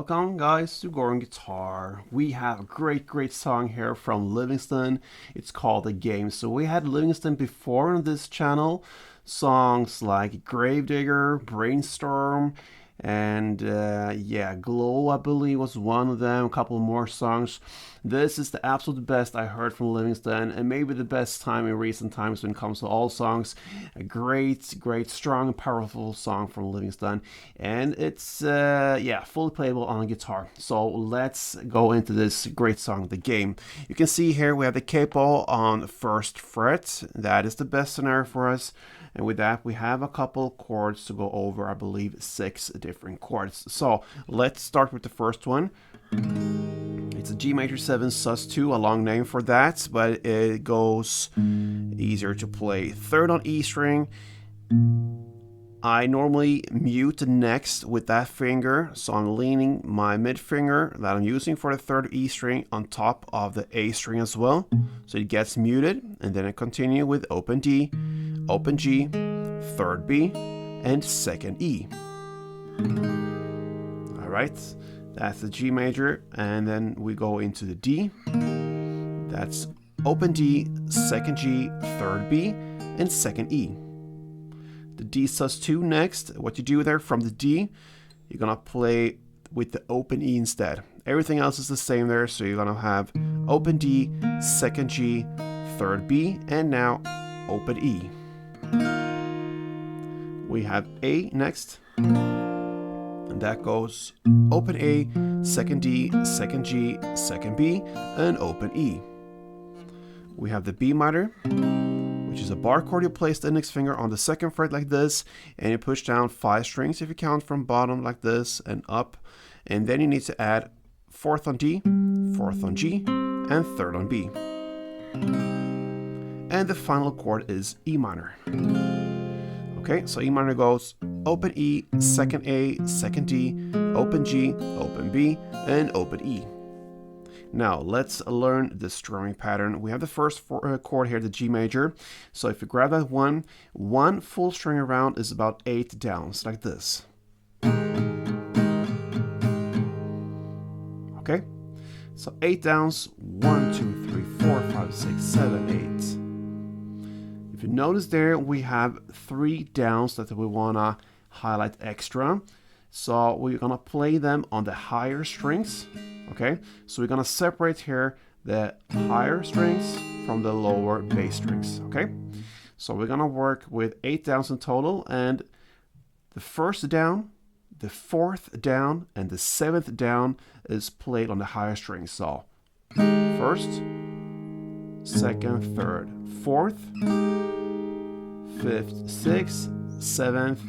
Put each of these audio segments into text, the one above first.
Welcome guys to Goran Guitar. We have a great song here from Livingston. It's called The Game. So we had Livingston before on this channel. Songs like Gravedigger, Brainstorm, and yeah, Glow I believe was one of them. A couple more songs. This is the absolute best I heard from Livingston, and maybe the best time in recent times when it comes to all songs. A great, strong, and powerful song from Livingston, and it's yeah, fully playable on guitar. So let's go into this great song, The Game. You can see here we have the capo on first fret. That is the best scenario for us. And with that, we have a couple chords to go over, I believe 6 different chords. So let's start with the first one. It's a G major 7 sus2, a long name for that, but it goes easier to play. Third on E string. I normally mute the next with that finger, so I'm leaning my mid finger that I'm using for the third E string on top of the A string as well, so it gets muted, and then I continue with open D, open G, third B, and second E. Alright, that's the G major, and then we go into the D. That's open D, second G, third B, and second E. The D sus2 next. What you do there from the D, you're gonna play with the open E instead. Everything else is the same there, so you're gonna have open D, second G, third B, and now open E. We have A next, and that goes open A, second D, second G, second B, and open E. We have the B minor, which is a bar chord. You place the index finger on the second fret like this, and you push down 5 strings if you count from bottom like this and up, and then you need to add fourth on D, fourth on G, and third on B. And the final chord is E minor. Okay, so E minor goes open E, second A, second D, open G, open B, and open E. Now let's learn the strumming pattern. We have the first chord here, the G major. So if you grab that one full string around is about 8 downs, like this. Okay, so 8 downs, 1, 2, 3, 4, 5, 6, 7, 8. If you notice there, we have 3 downs that we wanna highlight extra. So we're gonna play them on the higher strings. Okay, so we're gonna separate here the higher strings from the lower bass strings. Okay, so we're gonna work with 8 downs in total, and the first down, the fourth down, and the 7th down is played on the higher strings. So first, second, third, fourth, fifth, sixth, 7th,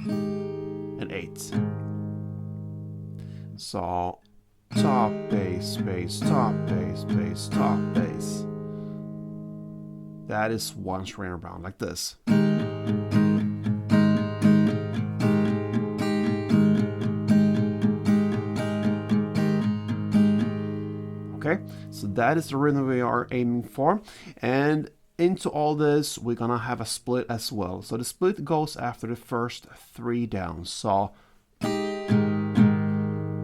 and 8th. So top bass, bass, top bass, bass, top bass. That is 1 string around like this. Okay, so that is the rhythm we are aiming for. And into all this, we're gonna have a split as well. So the split goes after the first 3 downs. So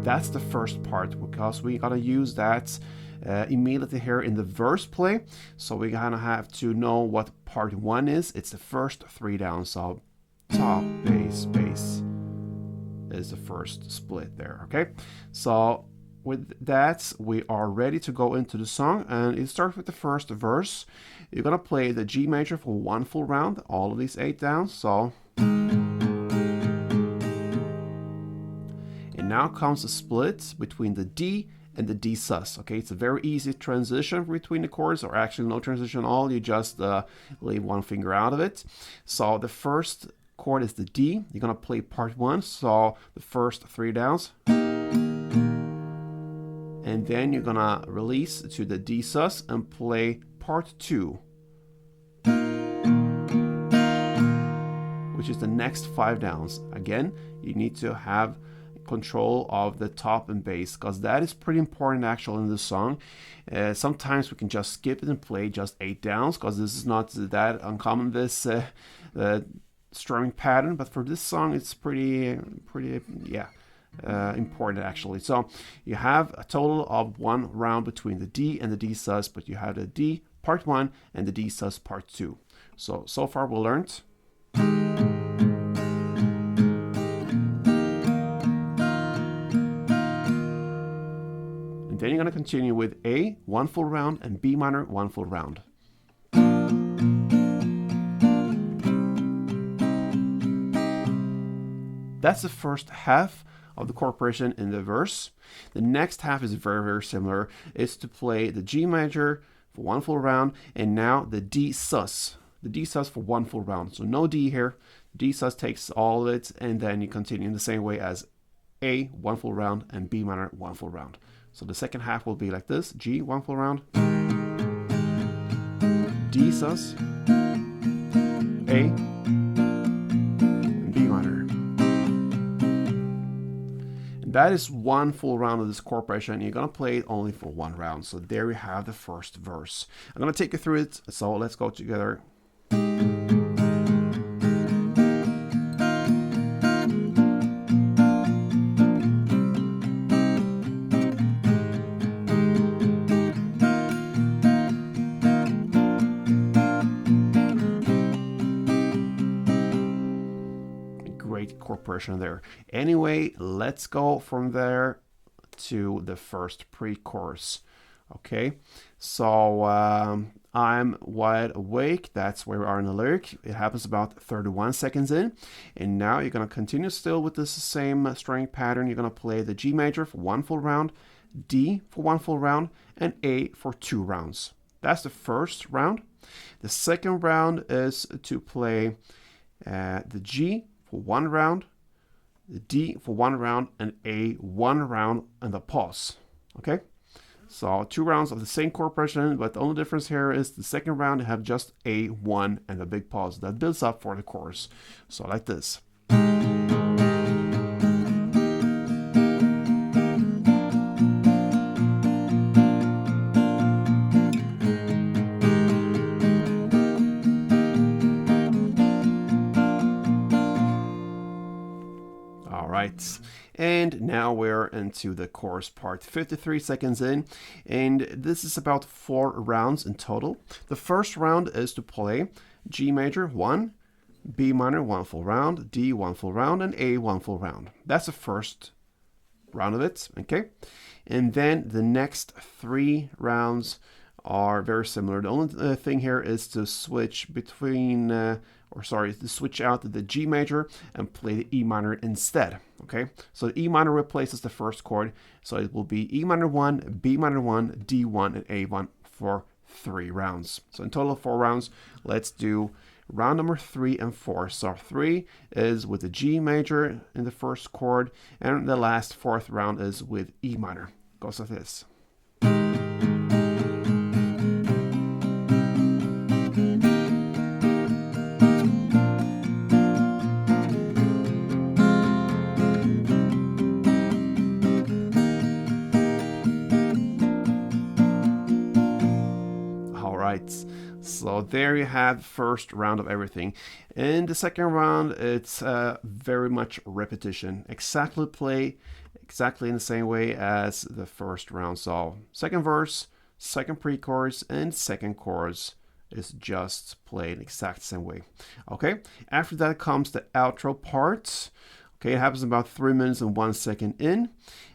that's the first part, because we're gonna use that immediately here in the verse play. So we're gonna have to know what part 1 is. It's the first 3 downs. So top, bass, bass is the first split there. Okay, so with that, we are ready to go into the song, and it starts with the first verse. You're gonna play the G major for 1 full round, all of these 8 downs. So now comes a split between the D and the D sus. Okay, it's a very easy transition between the chords, or actually no transition at all. You just leave 1 finger out of it. So the first chord is the D. You're gonna play part 1, so the first 3 downs, and then you're gonna release to the D sus and play part 2, which is the next 5 downs. Again, you need to have control of the top and bass, because that is pretty important actually in this song. Sometimes we can just skip it and play just 8 downs, because this is not that uncommon, this strumming pattern, but for this song it's pretty yeah, important actually. So you have a total of 1 round between the D and the D sus, but you have the D part 1 and the D sus part 2. So far we learned. And then you're going to continue with A, 1 full round, and B minor, 1 full round. That's the first half of the chord progression in the verse. The next half is very, very similar. It's to play the G major for 1 full round, and now the D sus. The D sus for 1 full round. So no D here. D sus takes all of it, and then you continue in the same way as A, 1 full round, and B minor, 1 full round. So the second half will be like this. G, 1 full round. D sus. A, and B minor. That is 1 full round of this chord progression. You're going to play it only for 1 round. So there we have the first verse. I'm going to take you through it. So let's go together. Great chord progression there. Anyway, let's go from there to the first pre-chorus. Okay, so I'm wide awake. That's where we are in the lyric. It happens about 31 seconds in. And now you're going to continue still with this same string pattern. You're going to play the G major for 1 full round, D for 1 full round, and A for 2 rounds. That's the first round. The second round is to play the G for 1 round, the D for 1 round, and A 1 round, and the pause. Okay? So 2 rounds of the same chord progression, but the only difference here is the second round you have just A 1 and a big pause that builds up for the chorus. So like this. And now we're into the chorus part, 53 seconds in, and this is about 4 rounds in total. The first round is to play G major 1, B minor 1 full round, D 1 full round, and A 1 full round. That's the first round of it, okay? And then the next 3 rounds are very similar. The only thing here is to switch between, to switch out the G major and play the E minor instead, okay? So the E minor replaces the first chord, so it will be E minor 1, B minor 1, D1, and A1 for 3 rounds. So in total 4 rounds. Let's do round number 3 and 4. So 3 is with the G major in the first chord, and the last 4th round is with E minor. Goes like this. So there you have first round of everything. In the second round, it's very much repetition. Exactly play exactly in the same way as the first round. So second verse, second pre-chorus, and second chorus is just played the exact same way. Okay, after that comes the outro part. Okay, it happens about 3 minutes and 1 second in.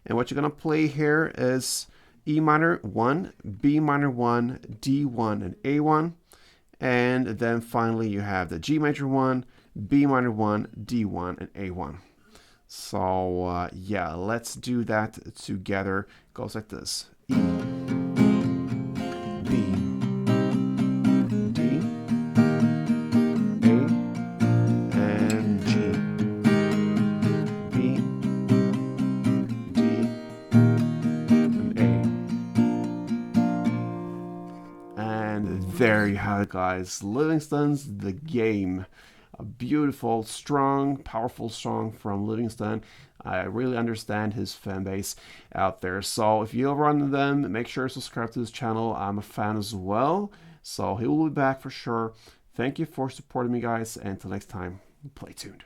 And what you're gonna play here is E minor 1, B minor 1, D1, and A1. And then finally you have the G major 1, B minor 1, D1, and A1. So yeah, let's do that together. It goes like this. E, B, D, A, and G, B, D, and A. And there you have it, guys. Livingston's The Game. A beautiful, strong, powerful song from Livingston. I really understand his fan base out there. So if you ever run them, make sure to subscribe to this channel. I'm a fan as well. So he will be back for sure. Thank you for supporting me, guys. And until next time, play tuned.